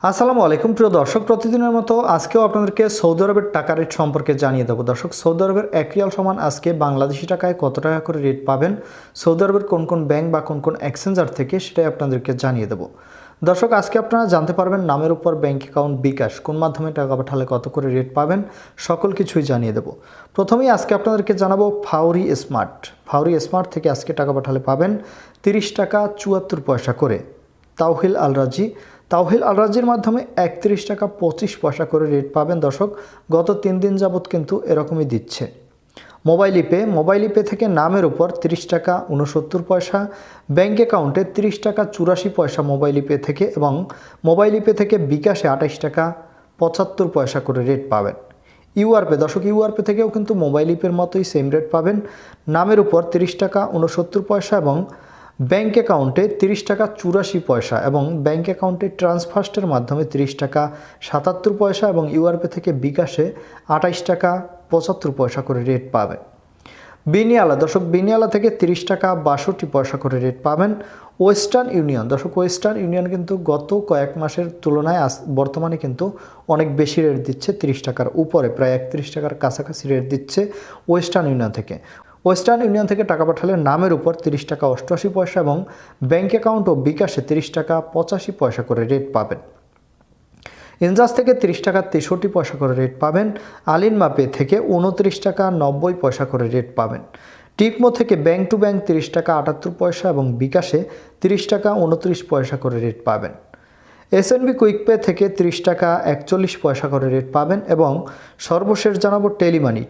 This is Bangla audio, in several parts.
আসসালামু আলাইকুম প্রিয় দর্শক, প্রতিদিনের মতো আজকেও আপনাদেরকে সৌদি আরবের টাকা রেট সম্পর্কে জানিয়ে দেবো। দর্শক, সৌদি আরবের 1 রিয়াল সমান আজকে বাংলাদেশি টাকায় কত টাকা করে রেট পাবেন, সৌদি আরবের কোন কোন ব্যাংক বা কোন কোন এক্সচেঞ্জার থেকে, সেটাই আপনাদেরকে জানিয়ে দেবো। দর্শক, আজকে আপনারা জানতে পারবেন নামের উপর ব্যাংক অ্যাকাউন্ট বিকাশ কোন মাধ্যমে টাকা পাঠালে কত করে রেট পাবেন, সকল কিছুই জানিয়ে দেবো। প্রথমেই আজকে আপনাদেরকে জানাবো ফাউরি স্মার্ট থেকে আজকে টাকা পাঠালে পাবেন 30 টাকা 74 পয়সা করে। তাওহিল আল রাজির মাধ্যমে 31 টাকা 25 পয়সা করে রেট পাবেন। দর্শক, গত 3 দিন যাবৎ কিন্তু এরকমই দিচ্ছে। মোবাইল ইপে থেকে নামের উপর 30 টাকা 69 পয়সা, ব্যাঙ্ক অ্যাকাউন্টে 30 টাকা 84 পয়সা মোবাইল ইপে থেকে, এবং মোবাইল ইপে থেকে বিকাশে 28 টাকা 75 পয়সা করে রেট পাবেন। ইউআরপে থেকেও কিন্তু মোবাইল ইপের মতোই সেম রেট পাবেন। নামের উপর 30 টাকা 69 পয়সা এবং ব্যাঙ্ক অ্যাকাউন্টে 30 টাকা 84 পয়সা, এবং ব্যাঙ্ক অ্যাকাউন্টে ট্রান্সফার্স্টের মাধ্যমে 30 টাকা 77 পয়সা, এবং ইউআরপে থেকে বিকাশে 28 টাকা 75 পয়সা করে রেট পাবেন। বিনিয়ালা থেকে 30 টাকা 62 পয়সা করে রেট পাবেন। ওয়েস্টার্ন ইউনিয়ন কিন্তু গত কয়েক মাসের তুলনায় বর্তমানে কিন্তু অনেক বেশি রেট দিচ্ছে, 30 টাকার উপরে, প্রায় 31 টাকার কাছাকাছি রেট দিচ্ছে ওয়েস্টার্ন ইউনিয়ন থেকে টাকা পাঠালে নামের উপর 30 টাকা 88 পয়সা এবং ব্যাঙ্ক অ্যাকাউন্ট ও বিকাশে 30 টাকা 85 পয়সা করে রেট পাবেন। ইনজাস থেকে 30 টাকা 63 পয়সা করে রেট পাবেন। আলিনমা পে থেকে 29 টাকা 90 পয়সা করে রেট পাবেন। টিকমো থেকে ব্যাঙ্ক টু ব্যাঙ্ক 30 টাকা 78 পয়সা এবং বিকাশে 30 টাকা 29 পয়সা করে রেট পাবেন। এসএনবি কুইক পে থেকে 30 টাকা 41 পয়সা করে রেট পাবেন, এবং সর্বশেষ জানাবো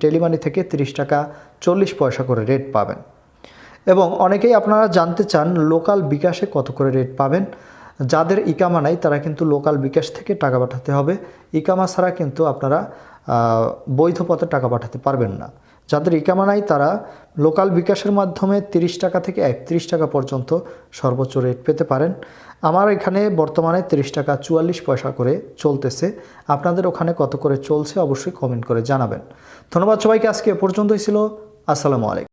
টেলিমানি থেকে 30 টাকা 40 পয়সা করে রেট পাবেন। এবং অনেকেই আপনারা জানতে চান লোকাল বিকাশে কত করে রেট পাবেন। যাদের ইকামা নাই তারা কিন্তু লোকাল বিকাশ থেকে টাকা পাঠাতে হবে। ইকামা ছাড়া কিন্তু আপনারা বৈধ পথে টাকা পাঠাতে পারবেন না। যাদের ইকামা নাই তারা লোকাল বিকাশের মাধ্যমে 30 টাকা থেকে 31 টাকা পর্যন্ত সর্বোচ্চ রেট পেতে পারেন। আমার এখানে বর্তমানে 30 টাকা 44 পয়সা করে চলতেছে। আপনাদের ওখানে কত করে চলছে অবশ্যই কমেন্ট করে জানাবেন। ধন্যবাদ সবাইকে, আজকে এ পর্যন্তই ছিল। আসসালামু আলাইকুম।